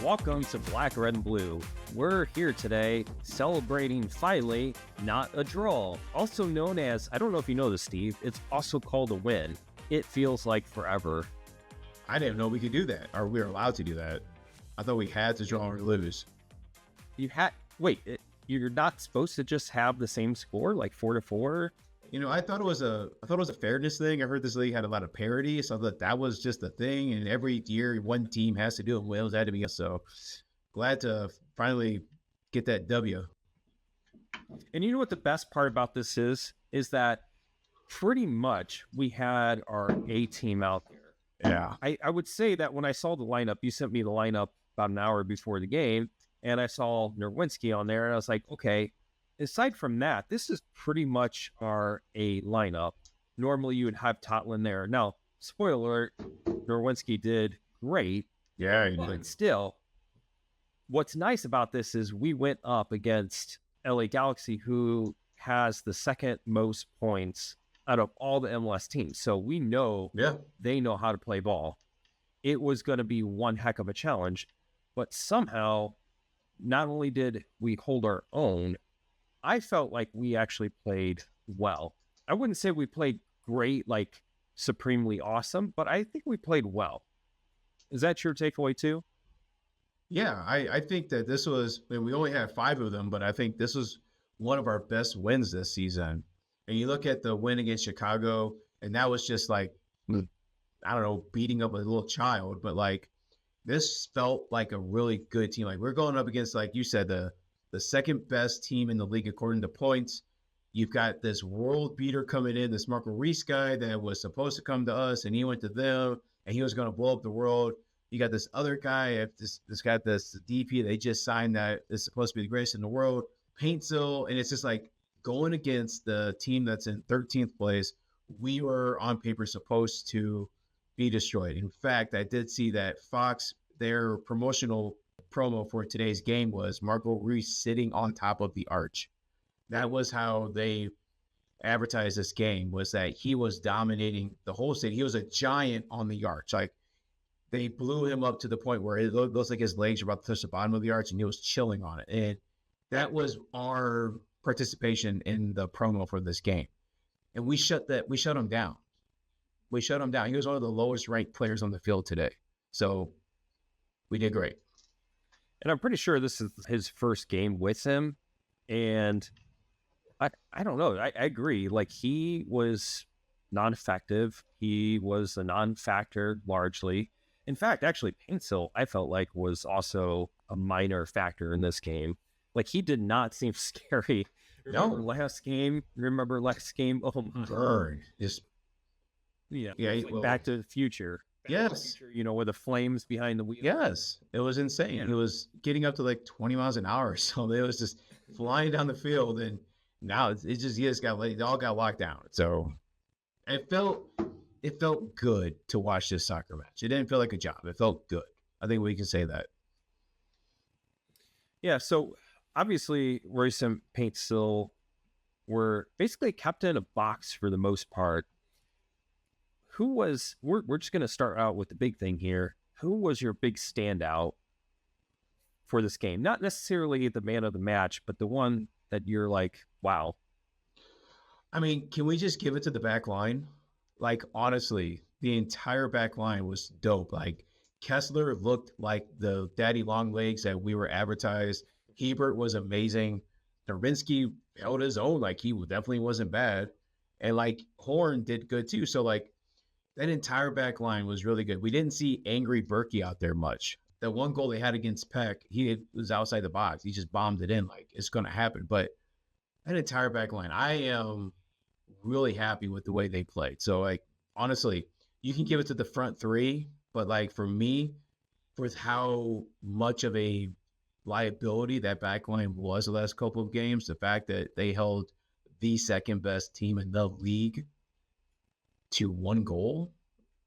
welcome to Black, Red, and Blue. We're here today celebrating finally not a draw. Also known as, I don't know if you know this, Steve, it's also called a win. It feels like forever. I didn't know we could do that, or we were allowed to do that. I thought we had to draw or lose. You're not supposed to just have the same score, like 4-4? You know, I thought it was a fairness thing. I heard this league had a lot of parity, so I thought that was just a thing. And every year, one team has to do it. Wales had to be us. So glad to finally get that W. And you know what the best part about this is that pretty much we had our A team out there. Yeah. I would say that when I saw the lineup, you sent me the lineup about an hour before the game, and I saw Nerwinski on there, and I was like, okay. Aside from that, this is pretty much our A lineup. Normally, you would have Totland there. Now, spoiler alert, Nerwinski did great. Yeah, he but did. Still, what's nice about this is we went up against LA Galaxy, who has the second most points out of all the MLS teams. So we know they know how to play ball. It was going to be one heck of a challenge. But somehow, not only did we hold our own, I felt like we actually played well. I wouldn't say we played great, like supremely awesome, but I think we played well. Is that your takeaway too? Yeah, I think that this was, we only had 5 of them, but I think this was one of our best wins this season. And you look at the win against Chicago, and that was just like, I don't know, beating up a little child, but like this felt like a really good team. Like we're going up against, like you said, the second best team in the league according to points. You've got this world beater coming in, this Marco Reese guy that was supposed to come to us, and he went to them, and he was going to blow up the world. You got this other guy, this DP they just signed that is supposed to be the greatest in the world, Paintsill, and it's just like going against the team that's in 13th place. We were on paper supposed to be destroyed. In fact, I did see that Fox, their promotional promo for today's game was Marco Reese sitting on top of the arch. That was how they advertised this game, was that he was dominating the whole city. He was a giant on the arch. Like they blew him up to the point where it looks like his legs were about to touch the bottom of the arch and he was chilling on it. And that was our participation in the promo for this game. And we shut him down. We shut him down. He was one of the lowest ranked players on the field today. So we did great. And I'm pretty sure this is his first game with him. And I don't know. I agree. Like he was non-effective. He was a non-factor largely. In fact, actually, Paintsill, I felt like was also a minor factor in this game. Like he did not seem scary. Remember last game? Oh my. Burn. Just Back to the Future. Yes. With the flames behind the wheel. Yes. It was insane. Yeah. It was getting up to like 20 miles an hour. So it was just flying down the field. And now it all got locked down. So it felt good to watch this soccer match. It didn't feel like a job. It felt good. I think we can say that. Yeah. So obviously, Royce and Paintsill were basically kept in a box for the most part. We're just going to start out with the big thing here. Who was your big standout for this game? Not necessarily the man of the match, but the one that you're like, wow. I mean, can we just give it to the back line? Like, honestly, the entire back line was dope. Like, Kessler looked like the daddy long legs that we were advertised. Hebert was amazing. Nerwinski held his own. Like, he definitely wasn't bad. And, like, Horn did good, too. So, like, that entire back line was really good. We didn't see Angry Berkey out there much. The one goal they had against Peck, was outside the box. He just bombed it in like it's going to happen. But that entire back line, I am really happy with the way they played. So, like, honestly, you can give it to the front three. But, like, for me, with how much of a liability that back line was the last couple of games, the fact that they held the second best team in the league to 1 goal,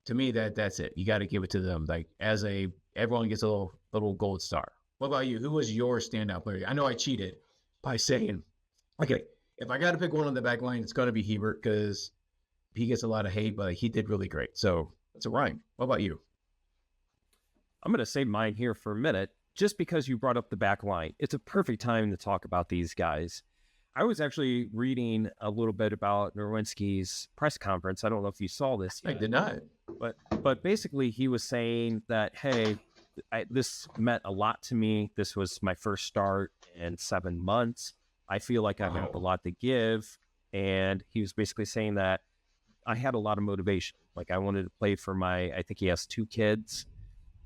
to me, that's it. You got to give it to them. Like, everyone gets a little gold star. What about you? Who was your standout player? I know I cheated by saying, okay, if I got to pick one on the back line, it's going to be Hebert because he gets a lot of hate, but he did really great. So that's a rhyme. What about you? I'm going to save mine here for a minute. just because you brought up the back line, it's a perfect time to talk about these guys. I was actually reading a little bit about Nowinski's press conference. I don't know if you saw this yet. I did not. But basically he was saying that, hey, this meant a lot to me. This was my first start in 7 months. I feel like I have a lot to give. And he was basically saying that I had a lot of motivation. Like I wanted to play for I think he has 2 kids.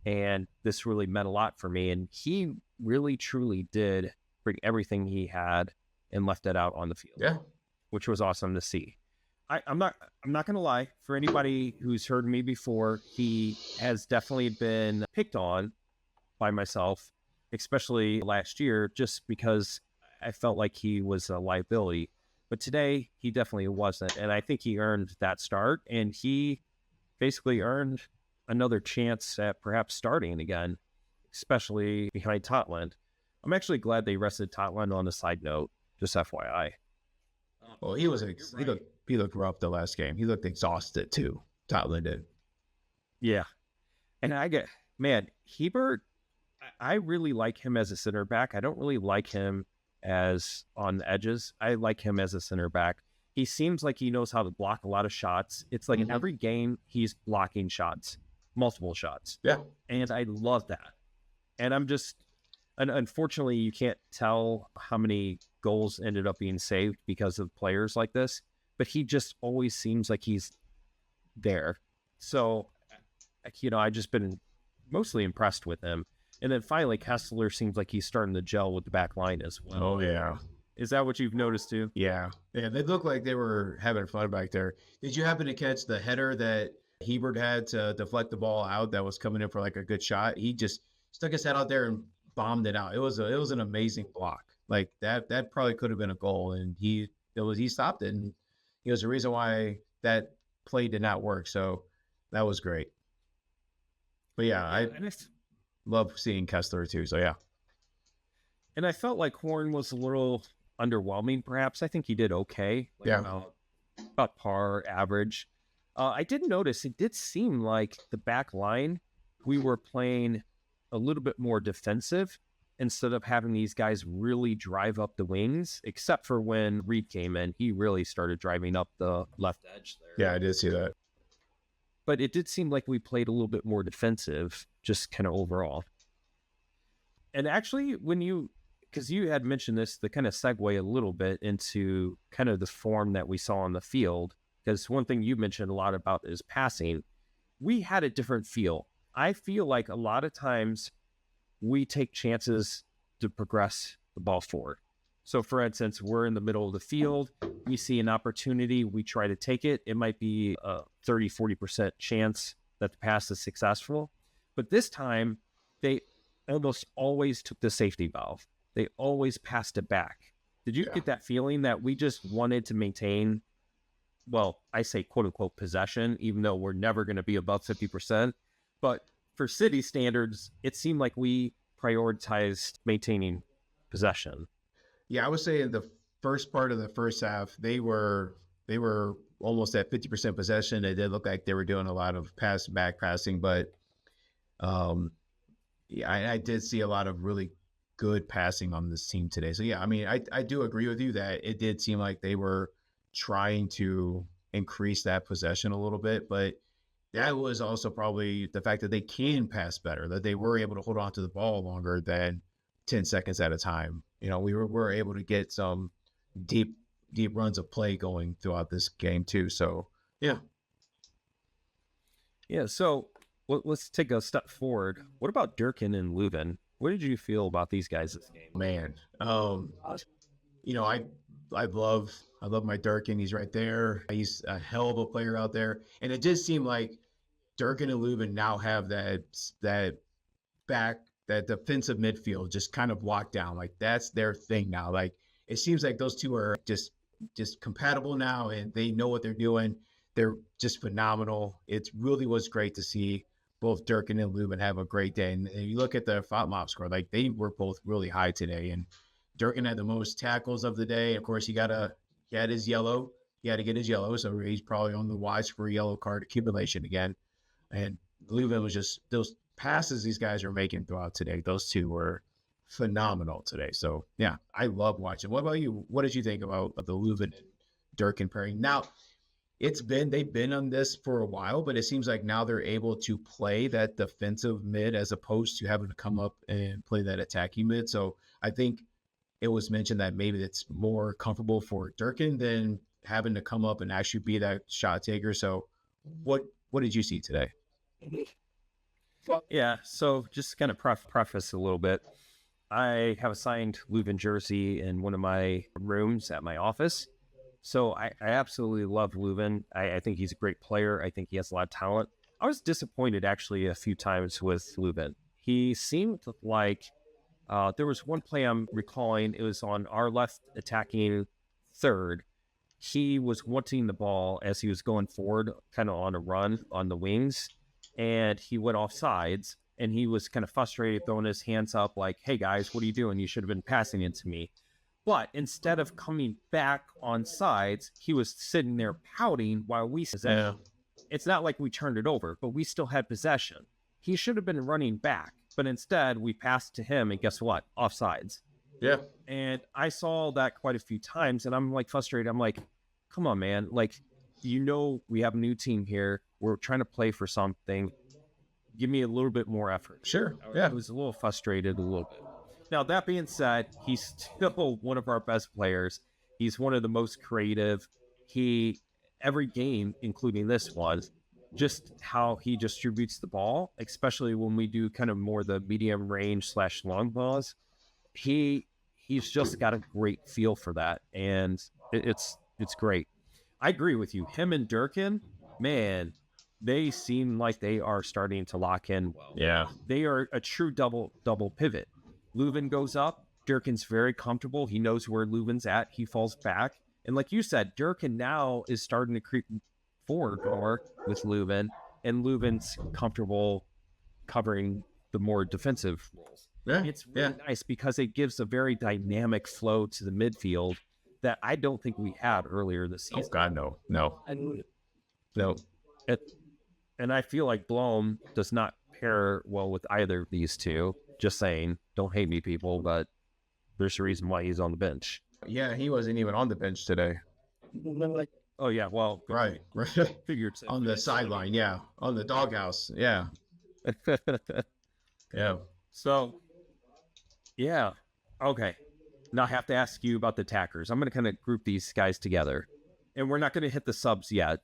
And this really meant a lot for me. And he really, truly did bring everything he had and left it out on the field. Yeah. Which was awesome to see. I'm not going to lie. For anybody who's heard me before, he has definitely been picked on by myself, especially last year, just because I felt like he was a liability. But today, he definitely wasn't. And I think he earned that start. And he basically earned another chance at perhaps starting again, especially behind Totland. I'm actually glad they rested Totland on a side note, just FYI. Well, he looked rough the last game. He looked exhausted too. Totland did. Yeah. And Hebert, I really like him as a center back. I don't really like him as on the edges. I like him as a center back. He seems like he knows how to block a lot of shots. It's like in every game, he's blocking shots, multiple shots. Yeah. And I love that. And unfortunately, you can't tell how many goals ended up being saved because of players like this, but he just always seems like he's there. So, I've just been mostly impressed with him. And then finally, Kessler seems like he's starting to gel with the back line as well. Oh, yeah. Is that what you've noticed too? Yeah. Yeah, they looked like they were having fun back there. Did you happen to catch the header that Hebert had to deflect the ball out that was coming in for like a good shot? He just stuck his head out there and bombed it out. It was an amazing block. Like that probably could have been a goal, and he stopped it, and he was the reason why that play did not work. So that was great. But yeah, I love seeing Kessler too. So yeah. And I felt like Horn was a little underwhelming, perhaps. I think he did okay. About par average. I did notice it did seem like the back line, we were playing a little bit more defensive instead of having these guys really drive up the wings, except for when Reed came in. He really started driving up the left edge there. Yeah, I did see that. But it did seem like we played a little bit more defensive, just kind of overall. And actually, because you had mentioned this, the kind of segue a little bit into kind of the form that we saw on the field, because one thing you mentioned a lot about is passing. We had a different feel. I feel like a lot of times we take chances to progress the ball forward. So for instance, we're in the middle of the field. We see an opportunity. We try to take it. It might be a 30, 40% chance that the pass is successful. But this time, they almost always took the safety valve. They always passed it back. Did you get that feeling that we just wanted to maintain, well, I say quote unquote possession, even though we're never going to be above 50%. But for City standards, it seemed like we prioritized maintaining possession. Yeah, I would say in the first part of the first half, they were almost at 50% possession. It did look like they were doing a lot of back passing, but I did see a lot of really good passing on this team today. So yeah, I mean, I do agree with you that it did seem like they were trying to increase that possession a little bit, but that was also probably the fact that they can pass better, that they were able to hold on to the ball longer than 10 seconds at a time. We were able to get some deep runs of play going throughout this game too. So yeah. Yeah. So let's take a step forward. What about Durkin and Leuven? What did you feel about these guys this game? Man, I love my Durkin. He's right there. He's a hell of a player out there. And it did seem like Durkin and Leuven now have that defensive midfield just kind of locked down. Like that's their thing now. Like it seems like those two are just compatible now, and they know what they're doing. They're just phenomenal. It really was great to see both Durkin and Leuven have a great day. And you look at the FOTMOP score, like they were both really high today. And Durkin had the most tackles of the day. Of course, he had his yellow. He had to get his yellow, so he's probably on the watch for yellow card accumulation again. And Leuven was just those passes these guys are making throughout today, those two were phenomenal today. So yeah, I love watching. What about you? What did you think about the Leuven and Durkin pairing? Now, they've been on this for a while, but it seems like now they're able to play that defensive mid as opposed to having to come up and play that attacking mid. So I think it was mentioned that maybe it's more comfortable for Durkin than having to come up and actually be that shot taker. So what did you see today? Yeah, so just kind of preface a little bit. I have a signed Leuven jersey in one of my rooms at my office. So I absolutely love Leuven. I think he's a great player. I think he has a lot of talent. I was disappointed actually a few times with Leuven. He seemed like there was one play I'm recalling. It was on our left attacking third. He was wanting the ball as he was going forward, kind of on a run on the wings, and he went off sides. And he was kind of frustrated, throwing his hands up like, hey guys, what are you doing? You should have been passing it to me. But instead of coming back on sides, he was sitting there pouting while we possession. It's not like we turned it over, but we still had possession. He should have been running back, but instead we passed to him, and guess what? Offsides. Yeah. And I saw that quite a few times, and I'm like frustrated. I'm like, come on, man. Like, we have a new team here. We're trying to play for something. Give me a little bit more effort. Sure. Yeah. I was a little frustrated a little bit. Now, that being said, he's still one of our best players. He's one of the most creative. Every game, including this one, just how he distributes the ball, especially when we do kind of more the medium range / long balls, he's just got a great feel for that. And it's great. I agree with you. Him and Durkin, man, they seem like they are starting to lock in well. Yeah. They are a true double pivot. Leuven goes up. Durkin's very comfortable. He knows where Leuven's at. He falls back. And like you said, Durkin now is starting to creep forward more with Leuven, and Leuven's comfortable covering the more defensive roles. Yeah. It's really nice because it gives a very dynamic flow to the midfield that I don't think we had earlier this season. Oh, God, no. No. And I feel like Blom does not pair well with either of these two. Just saying, don't hate me, people, but there's a reason why he's on the bench. Yeah, he wasn't even on the bench today. Oh, yeah, well. Right. Figured on the sideline, yeah. On the doghouse, yeah. Yeah. So, yeah. Okay. Now I have to ask you about the attackers. I'm going to kind of group these guys together. And we're not going to hit the subs yet.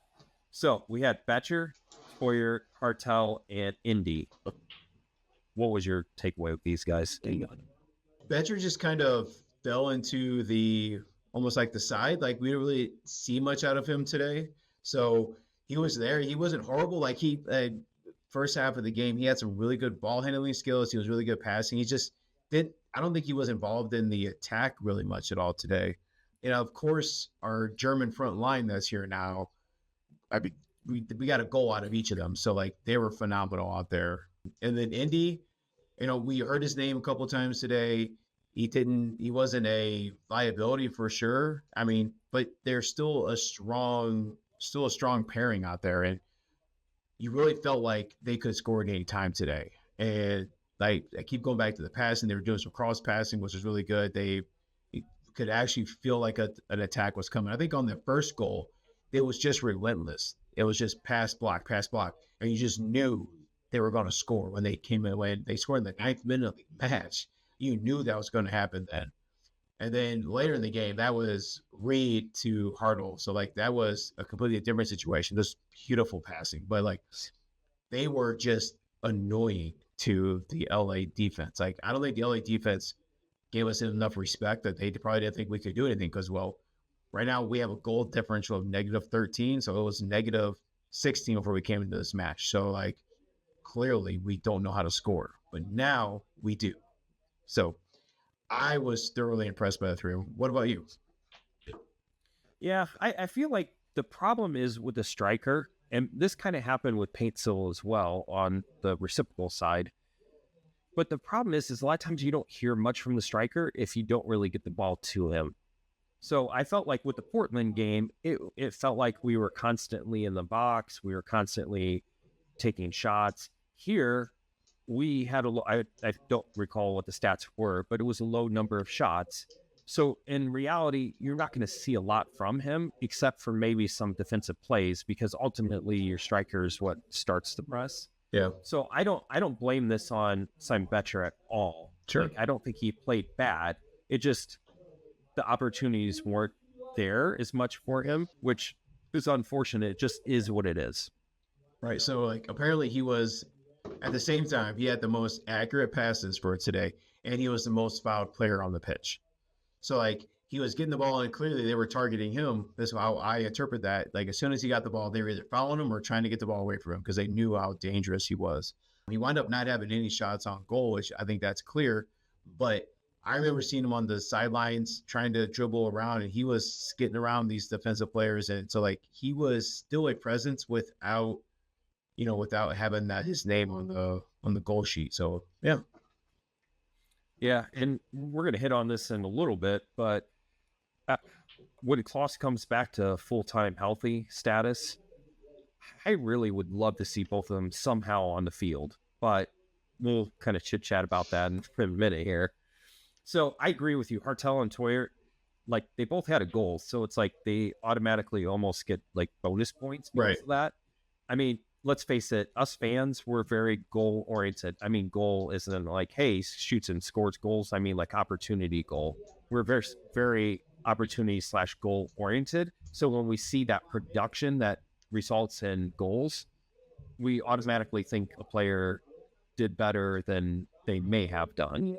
So, we had Betcher, Teuchert, Hartel, and Indy. What was your takeaway with these guys? Betcher just kind of fell into almost like the side. Like, we didn't really see much out of him today. So he was there. He wasn't horrible. Like, first half of the game, he had some really good ball handling skills. He was really good passing. He just I don't think he was involved in the attack really much at all today. And of course, our German front line that's here now, we got a goal out of each of them. So like, they were phenomenal out there. And then Indy, we heard his name a couple of times today. He wasn't a liability for sure. I mean, but there's still a strong pairing out there. And you really felt like they could score at any time today. And like, I keep going back to the passing. They were doing some cross passing, which was really good. They could actually feel like an attack was coming. I think on the first goal, it was just relentless. It was just pass block. And you just knew they were going to score when they came in. When they scored in the 9th minute of the match, you knew that was going to happen then. And then later in the game, that was Reed to Hartel. So like, that was a completely different situation. Just beautiful passing. But like, they were just annoying to the LA defense. Like, I don't think the LA defense gave us enough respect that they probably didn't think we could do anything because, well, right now we have a goal differential of -13. So it was -16 before we came into this match. So like, clearly we don't know how to score, but now we do. So I was thoroughly impressed by the three. What about you? Yeah, I feel like the problem is with the striker, and this kind of happened with Paintsil as well on the reciprocal side. But the problem is a lot of times you don't hear much from the striker if you don't really get the ball to him. So I felt like with the Portland game, it felt like we were constantly in the box. We were constantly taking shots. Here, we had I don't recall what the stats were, but it was a low number of shots. So in reality, you're not going to see a lot from him, except for maybe some defensive plays, because ultimately your striker is what starts the press. Yeah. So I don't blame this on Simon Betcher at all. Sure. Like, I don't think he played bad. It just, the opportunities weren't there as much for him, which is unfortunate. It just is what it is. Right. So like apparently he was at the same time he had the most accurate passes for today, and he was the most fouled player on the pitch. So like he was getting the ball, and clearly they were targeting him. That's how I interpret that. Like as soon as he got the ball, they were either fouling him or trying to get the ball away from him because they knew how dangerous he was. He wound up not having any shots on goal, which I think that's clear. But I remember seeing him on the sidelines trying to dribble around, and he was getting around these defensive players. And so like he was still a presence without, without having that his name on the goal sheet. So yeah. Yeah, and we're going to hit on this in a little bit, but when Klaus comes back to full-time healthy status, I really would love to see both of them somehow on the field, but we'll kind of chit-chat about that in a minute here. So I agree with you. Hartel and Teuchert, like, they both had a goal, so it's like they automatically almost get, like, bonus points because of that. I mean, let's face it, us fans, we're very goal-oriented. I mean, goal isn't like, hey, he shoots and scores goals. I mean, like, opportunity goal. We're very, very opportunity/goal-oriented. So when we see that production that results in goals, we automatically think a player did better than they may have done.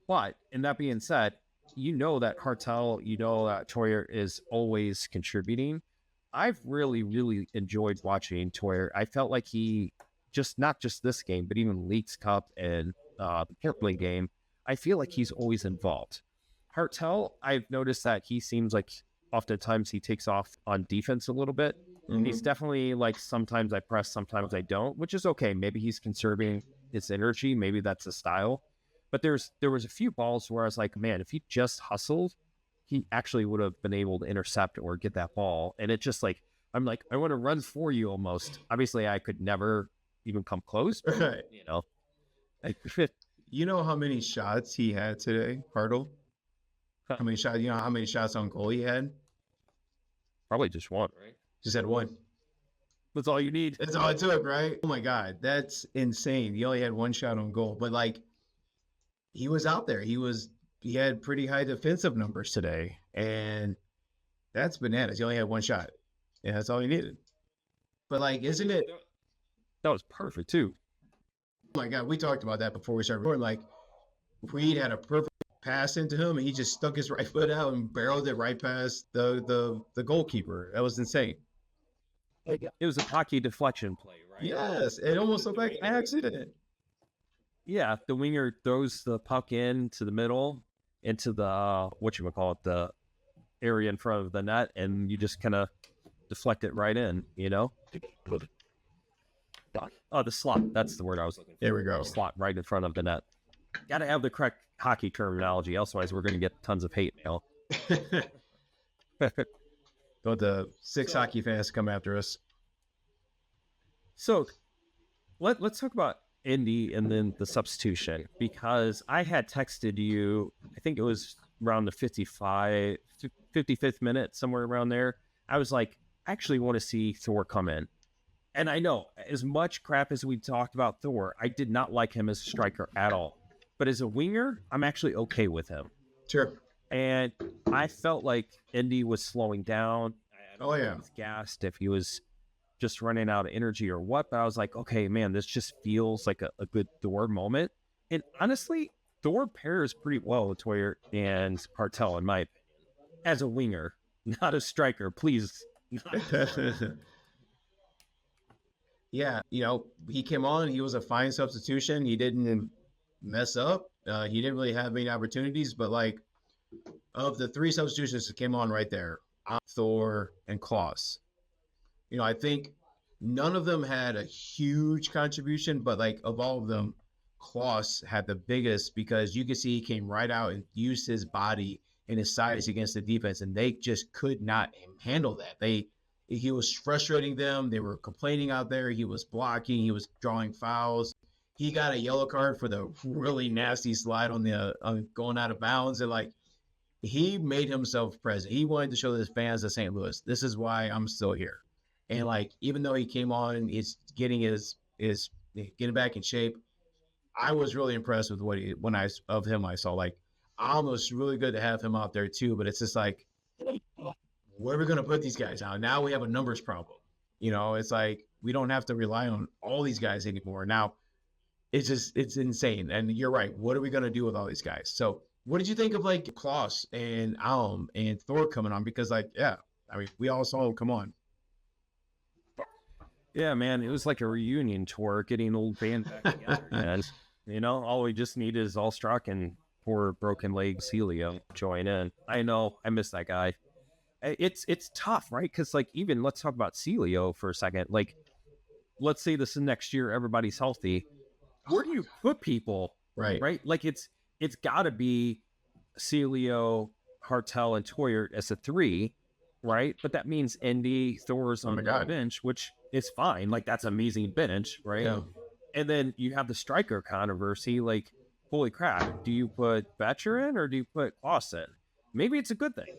But, and that being said, that Hartel, that Teuchert is always contributing. I've really, really enjoyed watching Teuchert. I felt like he not just this game, but even Leagues Cup and the Portland game, I feel like he's always involved. Hartel, I've noticed that he seems like oftentimes he takes off on defense a little bit. Mm-hmm. He's definitely like, sometimes I press, sometimes I don't, which is okay. Maybe he's conserving his energy. Maybe that's a style. But there was a few balls where I was like, man, if he just hustled, he actually would have been able to intercept or get that ball. And it just like, I'm like, I want to run for you almost. Obviously, I could never even come close. But, you know how many shots he had today, Hartel? How many shots? You know how many shots on goal he had? Probably just one, right? Just had one. That's all you need. That's all it took, right? Oh my God, that's insane. He only had one shot on goal, but like, he was out there. He had pretty high defensive numbers today, and that's bananas. He only had one shot, and that's all he needed. But like, isn't it? That was perfect too. Oh my God, we talked about that before we started recording. Like, Reed had a perfect pass into him, and he just stuck his right foot out and barreled it right past the goalkeeper. That was insane. It was a hockey deflection play, right? Yes, it almost looked like an accident. Yeah, the winger throws the puck into the middle, into the the area in front of the net, and you just kind of deflect it right in, Oh, the slot. That's the word I was looking for. There we go. Slot right in front of the net. Got to have the correct hockey terminology, otherwise we're going to get tons of hate mail. Don't the hockey fans come after us. So let's talk about Indy and then the substitution, because I had texted you, I think it was around the 55th minute, somewhere around there. I was like, I actually want to see Thor come in. And I know, as much crap as we talked about Thor, I did not like him as a striker at all. But as a winger, I'm actually okay with him. Sure. And I felt like Indy was slowing down. He was gassed if he was just running out of energy or what. But I was like, okay, man, this just feels like a good Thor moment. And honestly, Thor pairs pretty well with Teuchert and Hartel, in my opinion. As a winger, not a striker, please. Yeah, he came on. He was a fine substitution. He didn't mess up. He didn't really have many opportunities, but like, of the three substitutions that came on right there, Thor and Klaus, I think none of them had a huge contribution, but like, of all of them, Klaus had the biggest, because you could see he came right out and used his body and his size against the defense, and they just could not handle that. He was frustrating them. They were complaining out there. He was blocking. He was drawing fouls. he got a yellow card for the really nasty slide on the going out of bounds, and like he made himself present. He wanted to show the fans of St. Louis, this is why I'm still here. And like, even though he came on, it's getting his getting back in shape. I was really impressed with when I of him I saw. Like, almost really good to have him out there too. But it's just like, where are we going to put these guys out? Now we have a numbers problem. You know, it's like we don't have to rely on all these guys anymore. Now it's insane. And you're right. What are we going to do with all these guys? So what did you think of like Klaus and Alm and Thor coming on? Because like, yeah, I mean, we all saw him come on. Yeah, man, it was like a reunion tour, getting an old band back together. And, you know, all we just need is Allstruck and poor broken leg Celio join in. I know, I miss that guy. It's tough, right? Because, like, even let's talk about Celio for a second. Like, let's say this is next year, everybody's healthy. Where do you put people? Right? Like, it's got to be Celio, Hartel, and Teuchert as a 3, right? But that means Indy, Thor's on the bench, which is fine. Like, that's amazing bench, right? Yeah. And then you have the striker controversy. Like, holy crap, do you put Betcher in or do you put Klaus in? Maybe it's a good thing.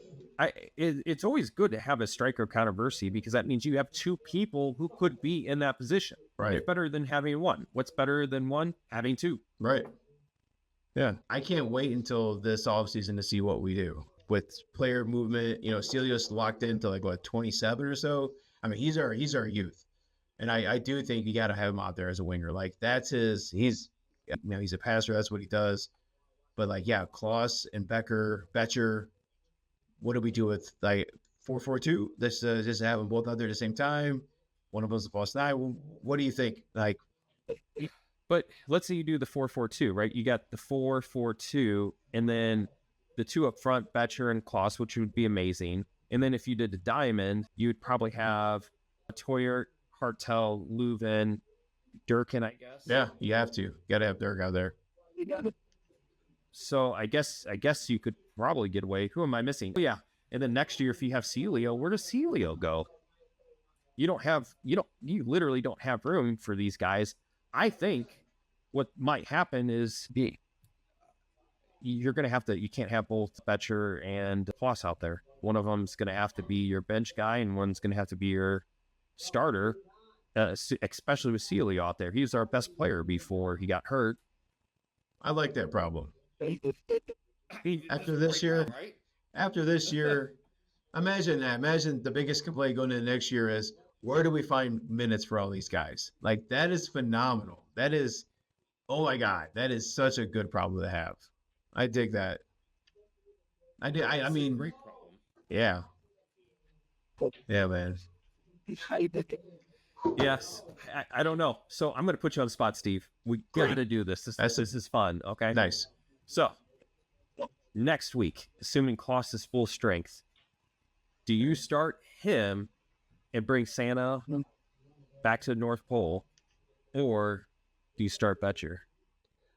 It's always good to have a striker controversy because that means you have 2 people who could be in that position. Right. It's better than having 1. What's better than 1? Having 2. Right. Yeah. I can't wait until this offseason to see what we do with player movement. You know, Celio's locked into like what, 27 or so. I mean, he's our youth, and I do think you got to have him out there as a winger. Like, that's he's a passer. That's what he does. But like, yeah, Klaus and Betcher. What do we do with like 4-4-2? This just have them both out there at the same time. One of them's the false 9. What do you think? Like, but let's say you do the 4-4-2, right? You got the 4-4-2, and then the 2 up front, Betcher and Klaus, which would be amazing. And then if you did the diamond, you would probably have Teuchert, Hartel, Leuven, Durkin, I guess. Yeah, you have to. You got to have Dirk out there. So I guess you could probably get away. Who am I missing? Oh, yeah. And then next year, if you have Celio, where does Celio go? You literally don't have room for these guys. I think what might happen is you're going to have to, you can't have both Betcher and Klaus out there. One of them's going to have to be your bench guy and one's going to have to be your starter, especially with Celio out there. He was our best player before he got hurt. I like that problem. After this year, imagine that. Imagine the biggest complaint going into next year is, where do we find minutes for all these guys? Like, that is phenomenal. That is, oh my God, that is such a good problem to have. I dig that. I mean, great problem. Yeah. Yeah, man. Yes. I don't know. So I'm going to put you on the spot, Steve. We got to do this. This is fun. Okay. Nice. So next week, assuming Klaus is full strength, do you start him and bring Santa back to the North Pole, or do you start Betcher?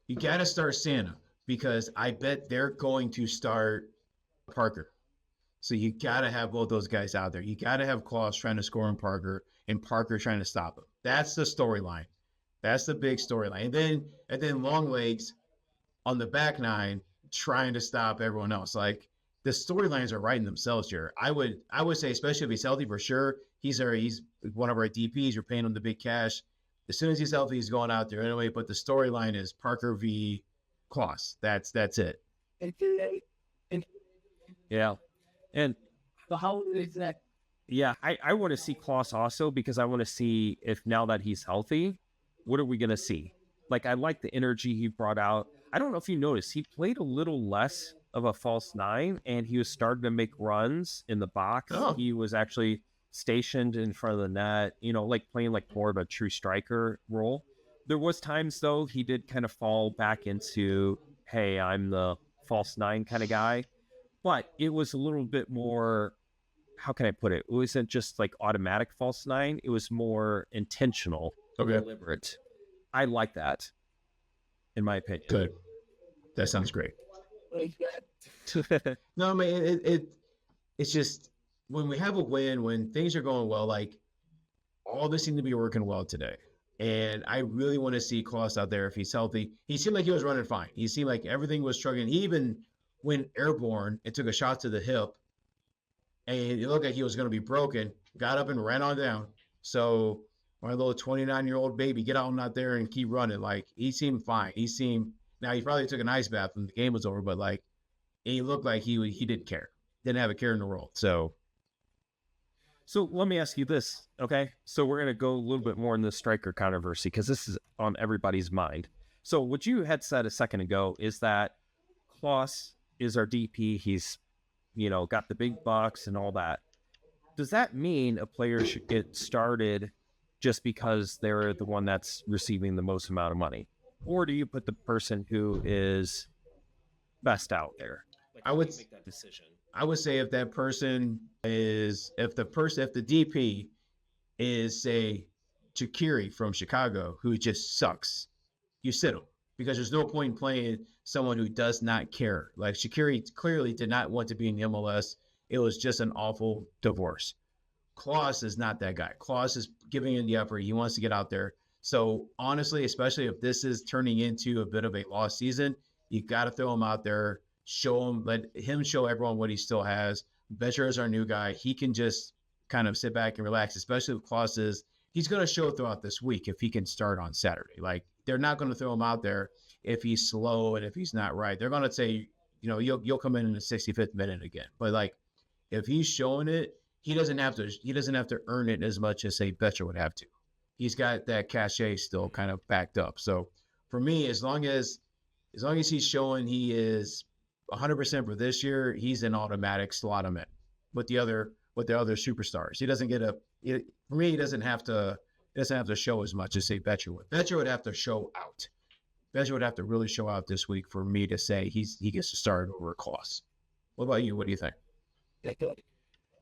You got to start Santa, because I bet they're going to start Parker. So you got to have both those guys out there. You got to have Klaus trying to score on Parker and Parker trying to stop him. That's the storyline. That's the big storyline. And then Longlegs on the back 9 trying to stop everyone else. Like, the storylines are writing themselves here. I would say, especially if he's healthy, for sure. He's one of our DPs. You're paying him the big cash. As soon as he's healthy, he's going out there anyway. But the storyline is Parker v. Klaus. That's it. Yeah. And so how is that? Yeah, I want to see Klaus also, because I want to see if, now that he's healthy, what are we going to see? Like, I like the energy he brought out. I don't know if you noticed, he played a little less of a false 9, and he was starting to make runs in the box. Oh. He was actually stationed in front of the net, like playing like more of a true striker role. There was times, though, he did kind of fall back into, hey, I'm the false 9 kind of guy. But it was a little bit more, how can I put it? It wasn't just like automatic false 9. It was more intentional, deliberate. I like that, in my opinion. Good. That sounds great. No, I mean, it's just, when we have a win, when things are going well, like, all this seemed to be working well today. And I really want to see Klaus out there if he's healthy. He seemed like he was running fine. He seemed like everything was struggling. He even went airborne and took a shot to the hip, and it looked like he was going to be broken. Got up and ran on down. So my little 29-year-old baby, get on out there and keep running. Like he seemed fine. He seemed now he probably took an ice bath when the game was over, but like he looked like he didn't care, didn't have a care in the world. So let me ask you this, okay? So we're going to go a little bit more in the striker controversy because this is on everybody's mind. So what you had said a second ago is that Klaus is our DP. He's, got the big bucks and all that. Does that mean a player should get started just because they're the one that's receiving the most amount of money? Or do you put the person who is best out there? I would make that decision. I would say if that person is if the DP is say Chikiri from Chicago who just sucks, you sit him because there's no point in playing someone who does not care. Like Shaqiri clearly did not want to be in the MLS. It was just an awful divorce. Klaus is not that guy. Klaus is giving in the effort. He wants to get out there. So honestly, especially if this is turning into a bit of a lost season, you got to throw him out there, show him, let him show everyone what he still has. Becher is our new guy. He can just kind of sit back and relax, especially with Klaus is. He's going to show throughout this week if he can start on Saturday. Like they're not going to throw him out there if he's slow and if he's not right. They're going to say, you'll come in the 65th minute again. But like if he's showing it, he doesn't have to earn it as much as say Becher would have to. He's got that cachet still kind of backed up. So for me, as long as he's showing he is 100% for this year, he's an automatic slot him in with the other superstars. He doesn't for me, he doesn't have to show as much as say Becher would. Becher would have to show out. Becher would have to really show out this week for me to say he gets to start over a Klaus. What about you? What do you think?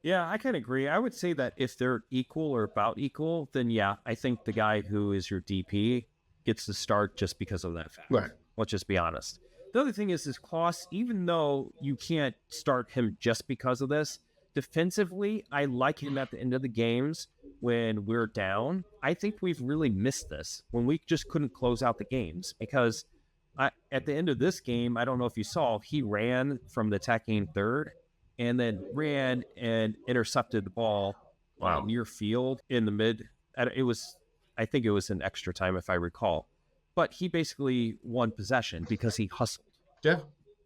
Yeah, I kind of agree. I would say that if they're equal or about equal, then yeah, I think the guy who is your DP gets to start just because of that fact. Right. Let's just be honest. The other thing is Klaus, even though you can't start him just because of this, defensively, I like him at the end of the games when we're down. I think we've really missed this when we just couldn't close out the games because at the end of this game, I don't know if you saw, he ran from the attacking third and then ran and intercepted the ball near field in the mid. I think it was in extra time if I recall. But he basically won possession because he hustled. Yeah.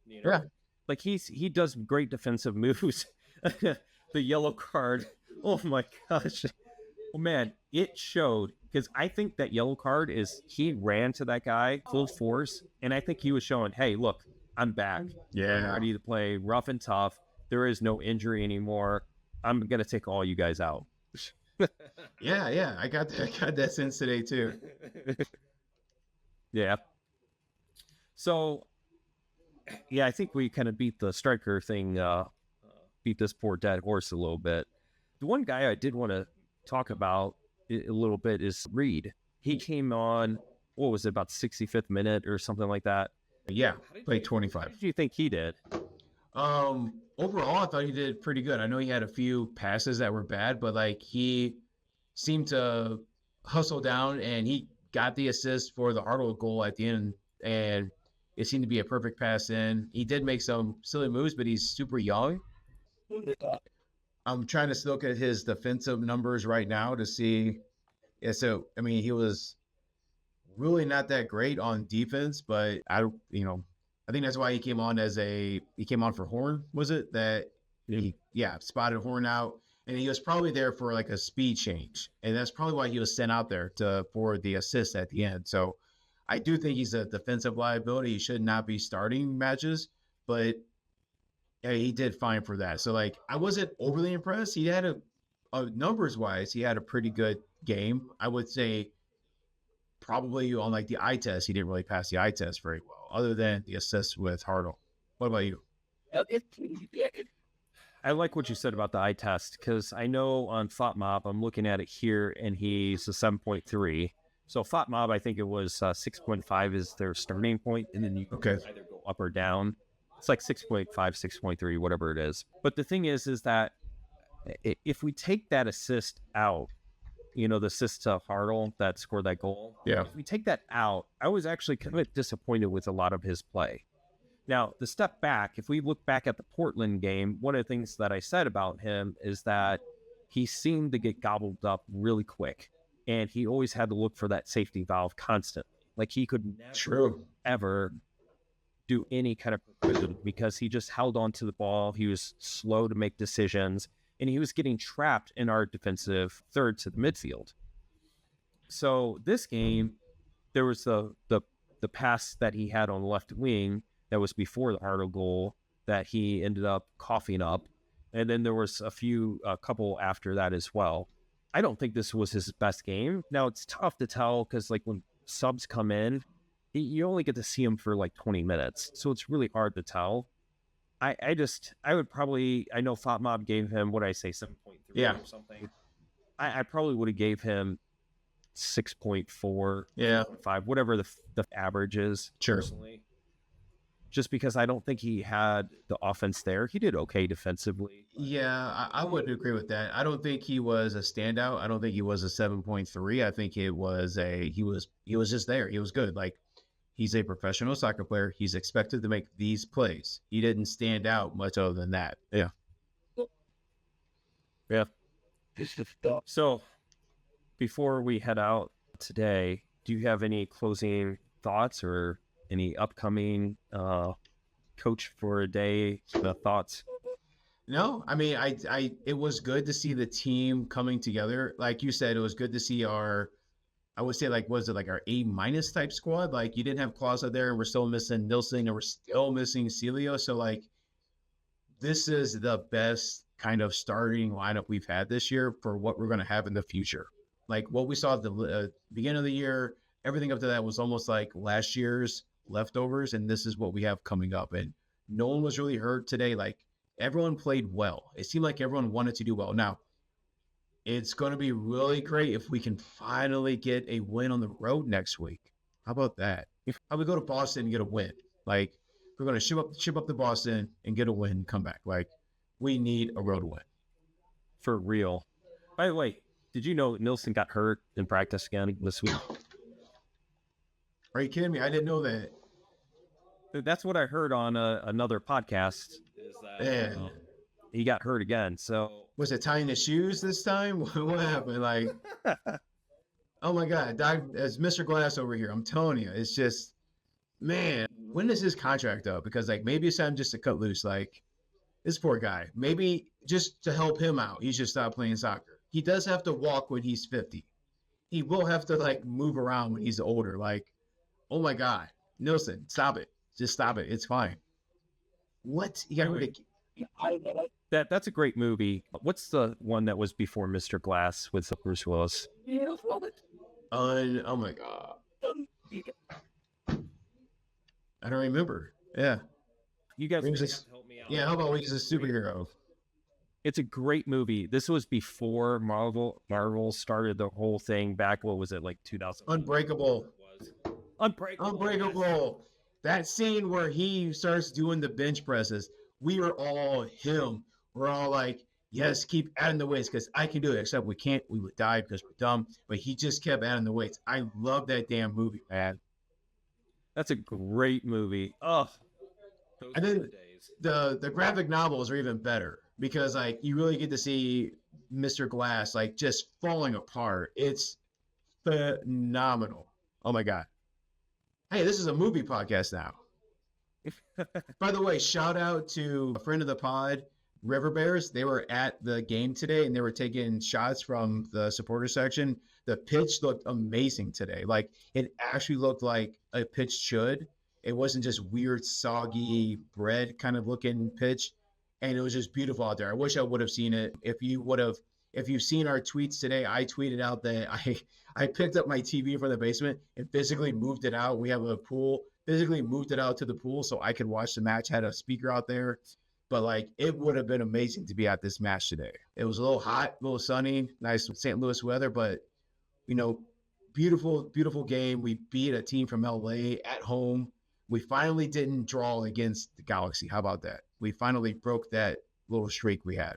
Yeah. Like he does great defensive moves. The yellow card. Oh my gosh. Well, man, it showed because I think that yellow card is he ran to that guy full force. And I think he was showing, hey, look, I'm back. Yeah. I'm ready to play rough and tough. There is no injury anymore. I'm going to take all you guys out. Yeah. I got that sense today too. Yeah. So, yeah, I think we kind of beat the striker thing, beat this poor dead horse a little bit. The one guy I did want to talk about a little bit is Reed. He came on, what was it, about 65th minute or something like that? Yeah, played 25. How did you think he did? Overall, I thought he did pretty good. I know he had a few passes that were bad, but like he seemed to hustle down and he got the assist for the Hartel goal at the end, and it seemed to be a perfect pass in. He did make some silly moves, but he's super young. I'm trying to look at his defensive numbers right now to see. Yeah, so I mean, he was really not that great on defense, but I think that's why he came on for Horn. Was it that he spotted Horn out? And he was probably there for like a speed change. And that's probably why he was sent out there for the assist at the end. So I do think he's a defensive liability. He should not be starting matches, but he did fine for that. So like I wasn't overly impressed. He had a numbers wise, he had a pretty good game. I would say probably on like the eye test, he didn't really pass the eye test very well, other than the assist with Hartel. What about you? I like what you said about the eye test because I know on FOTMob, I'm looking at it here, and he's a 7.3. So FOTMob, I think it was 6.5 is their starting point, and then you can either go up or down. It's like 6.5, 6.3, whatever it is. But the thing is that if we take that assist out, the assist to Hartel that scored that goal. Yeah. If we take that out, I was actually kind of disappointed with a lot of his play. Now, the step back, if we look back at the Portland game, one of the things that I said about him is that he seemed to get gobbled up really quick. And he always had to look for that safety valve constantly. Like he could never, ever do any kind of precision because he just held on to the ball. He was slow to make decisions, and he was getting trapped in our defensive third to the midfield. So this game, there was the pass that he had on the left wing that was before the Hartel goal that he ended up coughing up. And then there was a couple after that as well. I don't think this was his best game. Now, it's tough to tell because like when subs come in, you only get to see them for like 20 minutes. So it's really hard to tell. I would probably, I know FotMob gave him, what did I say, 7.3 or something. I probably would have gave him 6.4, 5, whatever the average is. Personally. Just because I don't think he had the offense there. He did okay defensively. Yeah, I would agree with that. I don't think he was a standout. I don't think he was a 7.3. I think it was he was just there. He was good. Like, he's a professional soccer player. He's expected to make these plays. He didn't stand out much other than that. Yeah. Yeah. So, before we head out today, do you have any closing thoughts or any upcoming coach for a day thoughts? No, I mean, it was good to see the team coming together. Like you said, it was good to see I would say, like, was it like our A- type squad? Like, you didn't have Klaassen there, and we're still missing Nilsson, and we're still missing Celio. So, like, this is the best kind of starting lineup we've had this year for what we're going to have in the future. Like, what we saw at the beginning of the year, everything up to that was almost like last year's leftovers, and this is what we have coming up. And no one was really hurt today. Like, everyone played well. It seemed like everyone wanted to do well. Now, it's going to be really great if we can finally get a win on the road next week. How about that? How we go to Boston and get a win? Like, we're going to ship up to Boston and get a win and come back. Like, we need a road win. For real. By the way, did you know Nilsson got hurt in practice again this week? Are you kidding me? I didn't know that. That's what I heard on another podcast. Is that he got hurt again? So was it tying his shoes this time? What happened? Like, oh my God, as Mr. Glass over here, I'm telling you, it's just, man, when is his contract up? Because like maybe it's time just to cut loose. Like, this poor guy, maybe just to help him out, he should stop playing soccer. He does have to walk when he's 50. He will have to like move around when he's older. Like, oh my God, Nilsson, stop it. Just stop it. It's fine. What? You got that's a great movie. What's the one that was before Mr. Glass with Bruce Willis? Oh my God. I don't remember. Yeah. You guys have to help me out. Yeah, how about Wings a Superhero? It's a great movie. This was before Marvel started the whole thing back. What was it, like 2000? Unbreakable. Unbreakable. That scene where he starts doing the bench presses, we were all him. We're all like, yes, keep adding the weights because I can do it. Except we can't. We would die because we're dumb. But he just kept adding the weights. I love that damn movie, man. That's a great movie. Oh, and then the graphic novels are even better because like you really get to see Mr. Glass like just falling apart. It's phenomenal. Oh my God. Hey, this is a movie podcast now. By the way, shout out to a friend of the pod, River Bears. They were at the game today and they were taking shots from the supporter section. The pitch looked amazing today. Like, it actually looked like a pitch should. It wasn't just weird, soggy bread kind of looking pitch. And it was just beautiful out there. I wish I would have seen it. If you've seen our tweets today, I tweeted out that I picked up my TV from the basement and physically moved it out. We have a pool, physically moved it out to the pool so I could watch the match. Had a speaker out there. But like, it would have been amazing to be at this match today. It was a little hot, a little sunny, nice St. Louis weather, but beautiful, beautiful game. We beat a team from LA at home. We finally didn't draw against the Galaxy. How about that? We finally broke that little streak we had.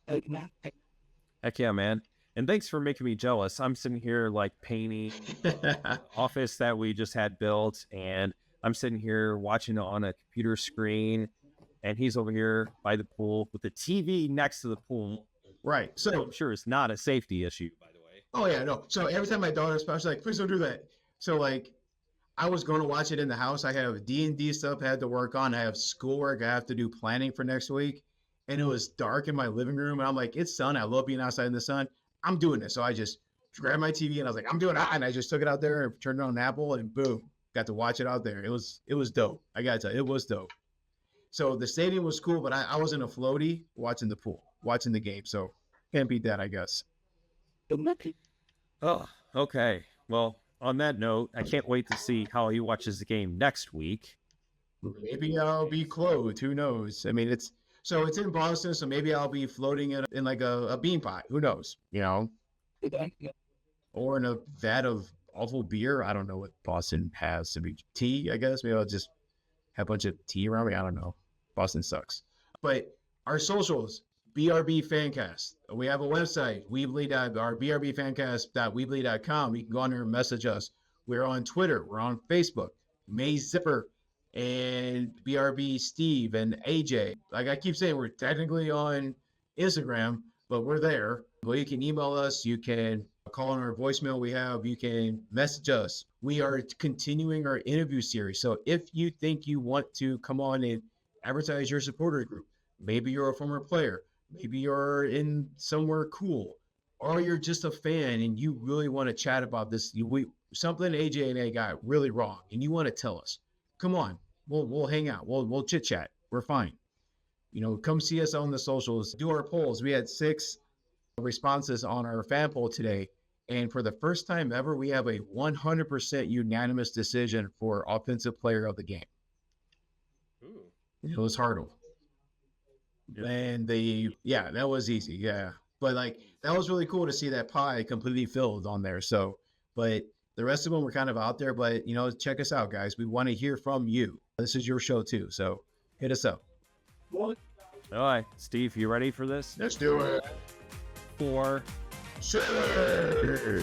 Heck yeah, man. And thanks for making me jealous. I'm sitting here like painting office that we just had built, and I'm sitting here watching it on a computer screen, and he's over here by the pool with the TV next to the pool. Right. So I'm sure it's not a safety issue, by the way. oh yeah, no. So every time my daughter, especially like, please don't do that. So like I was going to watch it in the house. I have D&D stuff I had to work on. I have schoolwork. I have to do planning for next week. And it was dark in my living room. And I'm like, it's sun. I love being outside in the sun. I'm doing this. So I just grabbed my TV and I was like, I'm doing it. And I just took it out there and turned it on Apple and boom, got to watch it out there. It was dope. I got to tell you, it was dope. So the stadium was cool, but I was in a floaty watching the pool, watching the game. So can't beat that, I guess. Oh, okay. Well, on that note, I can't wait to see how he watches the game next week. Maybe I'll be clothed. Who knows? I mean, it's in Boston, so maybe I'll be floating in like a bean pot. Who knows? You know, or in a vat of awful beer. I don't know what Boston has to be. Tea, I guess. Maybe I'll just have a bunch of tea around me. I don't know. Boston sucks. But our socials, BRB Fancast. We have a website, BRBFancast.weebly.com. You can go on there and message us. We're on Twitter. We're on Facebook. May Zipper and BRB Steve and AJ. Like I keep saying, we're technically on Instagram, but we're there. Well, you can email us. You can call on our voicemail we have. You can message us. We are continuing our interview series. So if you think you want to come on and advertise your supporter group, maybe you're a former player, maybe you're in somewhere cool, or you're just a fan and you really want to chat about this, something AJ and I got really wrong, and you want to tell us, come on, we'll hang out, we'll chit chat, we're fine. You know, come see us on the socials, do our polls. We had 6 responses on our fan poll today, and for the first time ever, we have a 100% unanimous decision for offensive player of the game. Ooh. It was Hartel. Yep. And that was easy. Yeah. But like, that was really cool to see that pie completely filled on there. So, but the rest of them were kind of out there, but check us out, guys. We want to hear from you. This is your show too. So hit us up. What? All right, Steve, you ready for this? Let's do it. 4. Sure.